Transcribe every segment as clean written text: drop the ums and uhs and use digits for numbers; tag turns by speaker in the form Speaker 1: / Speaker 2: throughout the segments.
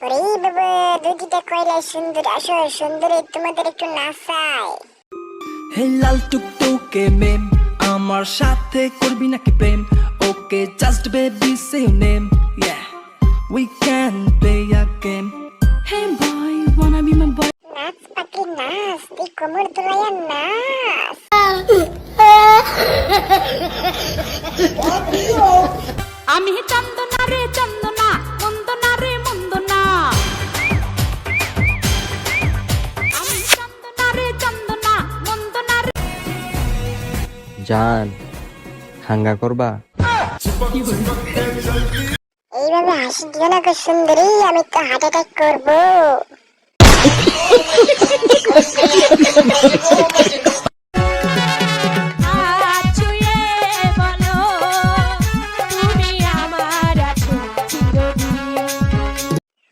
Speaker 1: ওরে বাবা, দুইটা কয়লা সুন্দর, আসো সুন্দরী তোমাদের একটু নাচাই।
Speaker 2: হে লাল টুকটুকে মেম, আমার সাথে করবি নাকি প্রেম? Okay just baby say name, yeah we can play a game. Hey boy wanna be my boy?
Speaker 1: নাচ পাখি নাচ, তুই কোমর দোলাইয়া নাচ।
Speaker 3: আমি চন্দনা রে চন্দনা, মন্দনা রে মন্দনা। আমি চন্দনা রে চন্দনা, মন্দনা রে।
Speaker 4: জান হাঙ্গা করবা?
Speaker 1: এইভাবে হাসি দিও না গো সুন্দরী, আমি তো হার্ট অ্যাটাক করবো।
Speaker 3: ছুঁয়ে বলো তুমি আমার আছো চিরদিন।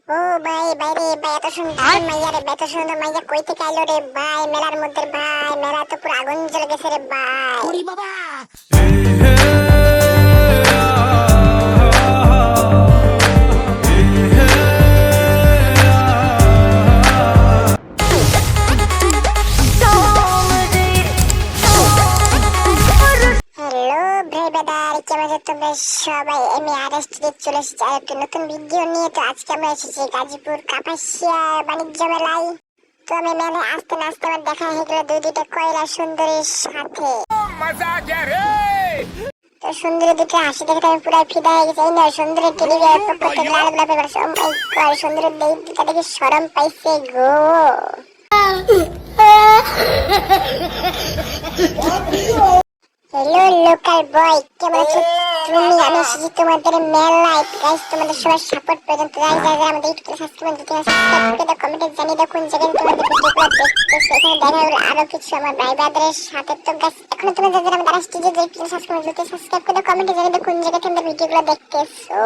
Speaker 1: ও ভাই ভাই রে ভাই, এত সুন্দর মাইয়া রে, এত সুন্দর মাইয়া কই থেকে আইলো রে ভাই? মেলার মধ্যে ভাই, মেলা তো পুরো আগুন জ্বলে গেছে রে ভাই।
Speaker 3: ওরে বাবা,
Speaker 1: হ্যালো ভাই বেদার, কেমন আছো তোমরা সবাই? আমি আরেস্টে চলে এসেছি আর একটা নতুন ভিডিও নিয়ে। তো আজকে আমরা এসেছি গাজীপুর কাপাসিয়া বাণিজ্য মেলায়। তো আমি মেলায় আসতে না আসতে আমার দেখা হয়ে গেল দুইটা কয়লা সুন্দরীর সাথে। তো সুন্দরী দুটো হাসি দেখে আমি পুরো ফিদা হয়ে গেছি। এই না সুন্দরী টেলিভিশন পক্ষ থেকে লাল গোলাপের বাক্স। ও মাই গড, সুন্দরী দুটা দেখে শরম পাইছে গো। হ্যালো লোকাল বয়, কেমন আছো তুমি? আমি এসেছি তোমাদের মেলায়। গাইস তোমাদের সবার সাপোর্ট প্রয়োজন। তো যারা যারা আমাদের ইউটিউবে সাবস্ক্রাইব করতে সাবস্ক্রাইব করে দাও, কমেন্টে জানিয়ে দাও কোন জায়গায় তোমাদের ভিডিওগুলো দেখতেছো। এখানে দেখা হলো আরো কিছু আমার ভাই ব্রাদারের সাথে। তো গাইস এখন তোমরা যারা আমাদের আরেস্টে যে সাবস্ক্রাইব করতে সাবস্ক্রাইব করে দাও, কমেন্টে জানিয়ে দাও কোন জায়গায় তোমরা ভিডিওগুলো দেখতেছো।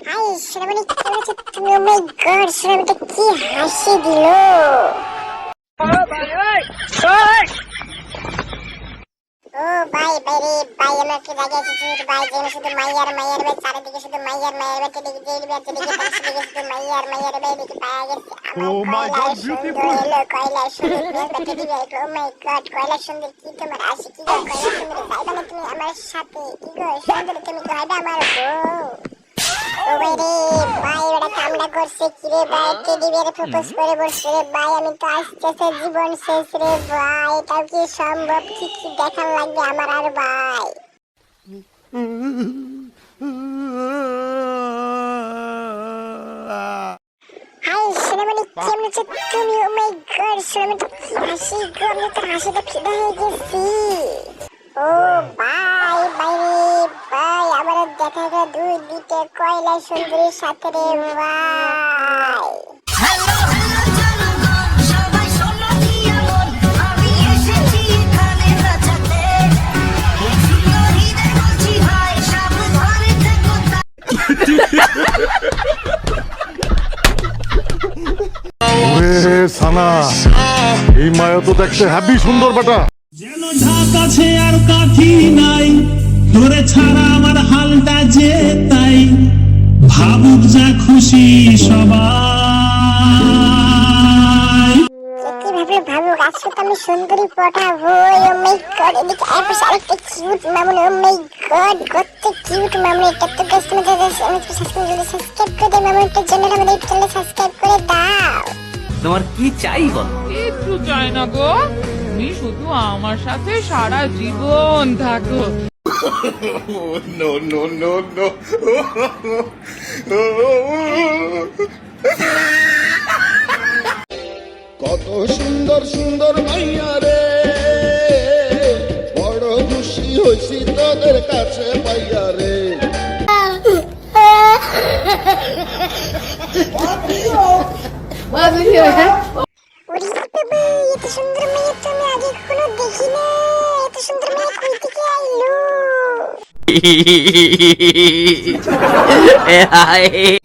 Speaker 1: হাই শ্রাবণী, কেমন আছো তুমি? ও মাই গড, শ্রাবণীটা কি হাসি দিল। ও ভাই ভাই রে ভাই, আমরা কি জায়গায় আছি ভাই? যেন শুধু মাইয়ার মাইয়ার ভাই, চারিদিকে শুধু মাইয়ার মাইয়ার ভাই, এদিকে জেল ভাই, এদিকে পাশে শুধু মাইয়ার মাইয়ার ভাই। এদিকে পাওয়া গেছে আমার কয়লা সুন্দর, এলো কয়লা সুন্দর মেয়ে টেডি ভাই। ও মাই গড, কয়লা সুন্দর কি তোমার আসে কি গো? কয়লা সুন্দর যাইবা না তুমি আমার সাথে? কি গো সুন্দর, তুমি কইবা আমার বউ? ও ভাই রে ভাই, ওটা কামড়া করছে কি রে ভাই? টেডি ভাইয়ের প্রপোজ করে বসছে রে ভাই। আমি তো আসতেছে জীবন শেষ রে ভাই। এটাও কি সম্ভব? কি কি দেখার লাগবে আমার আর ভাই? হাই সোনামণি, কেমন আছো তুমি? ও মাই গড, সোনামণি কি হাসি গো, আমি তো হাসিতে ফিদা হয়ে গেছি। ও ভাই ভাই রে ভাই, আমার দেখা গেল দুইটা কয়লা সুন্দরীর সাথে রে ভাই।
Speaker 5: ওরে সানা, এই মায়া তো দেখতে হ্যাপি সুন্দর বেটা।
Speaker 6: যেন ঢাক আছে আর কাঠি নাই, ধরে ছাড়া আমার হালটা যে তাই। ভাবুক যা খুশি সবাই।
Speaker 1: কি ভাবলে ভাবুক, আজকে তো আমি সুন্দরী পটাবো। ও মাই গড, এদিকে আরেকটা কিউট মামুনি। ও মাই গড, কত কিউট মামুনি। এটা তো গাইস তোমাদের সাবস্ক্রাইব করে দাও মামুনিটার জন্য, আমাদের চ্যানেল সাবস্ক্রাইব করে দাও।
Speaker 2: তোমার কি চাই বল?
Speaker 7: একটু চাই না গো, তুমি শুধু আমার সাথে সারা জীবন থাকো।
Speaker 8: কত সুন্দর সুন্দর মাইয়া রে, বড় খুশি হইছি তোদের কাছে পাইয়া রে।
Speaker 1: ওরে বাবা, এত সুন্দর মেয়ে তো আমি আগে কখনো দেখি না। এত সুন্দর মেয়ে কই থেকে আইলো?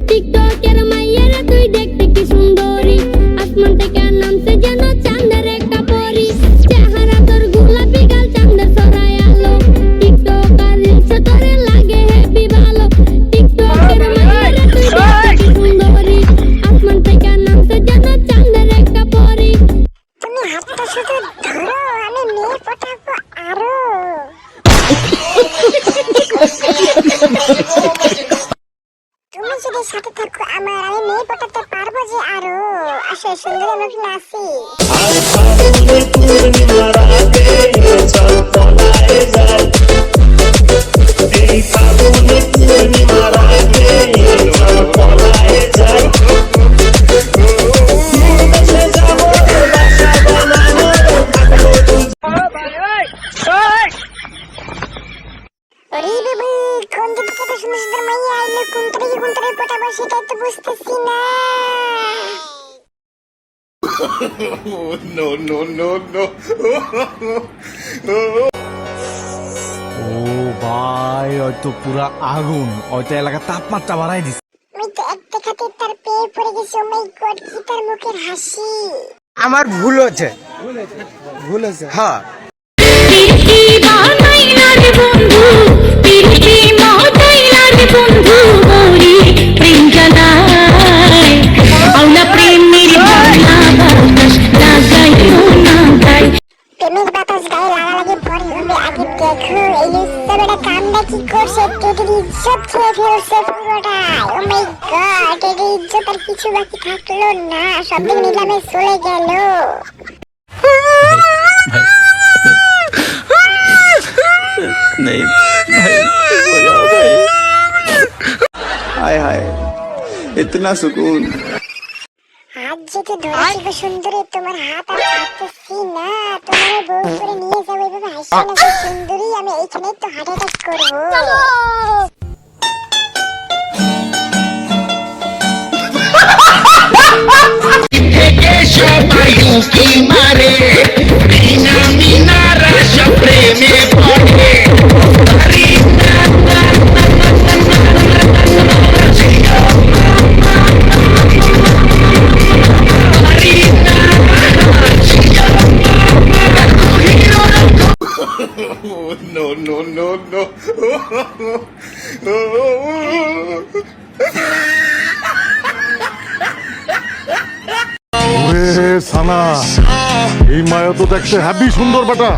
Speaker 3: টিকটকের মাইয়ারা তুই দেখতে কি সুন্দরী, আসমান থেকে নামছে যেন চাঁদের একটা পরী। চেহারা তোর গোলাপি গাল চাঁদের সরাই আলো, টিকটক আর রিলস তোরে লাগে হেভি ভালো। টিকটকের মাইয়ারা তুই দেখতে কি সুন্দরী,
Speaker 1: আমি পটাতে পারবো যে আরো। আসো সুন্দর আমরা একটু নাচি।
Speaker 6: আর ফাগুনে পূর্ণিমার আগে চল পলায়ে যাই, এই ফাগুনে পূর্ণিমার আগে চল পলায়ে যাই, দেশে যাবো বাসা বানাবো।
Speaker 1: ওরে বাবা, কোন দিক থেকে এত সুন্দর সুন্দর মাইয়া আইলো, কোনটারে পটাবো সেটাই তো বুঝতেছি না।
Speaker 9: ও ভাই হয়তো পুরা আগুন, হয়তো এলাকার তাপমাত্রা বাড়াই দিছে।
Speaker 1: আমি তো এক দেখাতে তার পেয়ে পড়ে গেছি। ও মাই গড, কি তার মুখের হাসি।
Speaker 10: আমার ভুল হচ্ছে, হ্যাঁ।
Speaker 1: প্রেমের বাতাস গায়ে লাগালাগি পরে হবে। আগে দেখো এই লুচ্চাবেটা কামটা কি করছে। টেডির ইজ্জত খেয়ে ফেলছে পুরোটাই। ও মাই গড, টেডির ইজ্জত আর কিছু বাকি থাকলো না, সব দিক নিলামে চলে গেল।
Speaker 10: हाय हाय इतना सुकून।
Speaker 1: হাত যেতে ধরেছি গো সুন্দরী, তোমার হাত আর ছাড়তেছি না। তোমার বউ করে নিয়ে যাবো এভাবে হাসি না গো সুন্দরী। আমি এইখানেই তো হার্ট অ্যাটাক করবো।
Speaker 5: ওরে সানা, এই মায়া তো দেখতে হ্যাপি সুন্দর বেটা।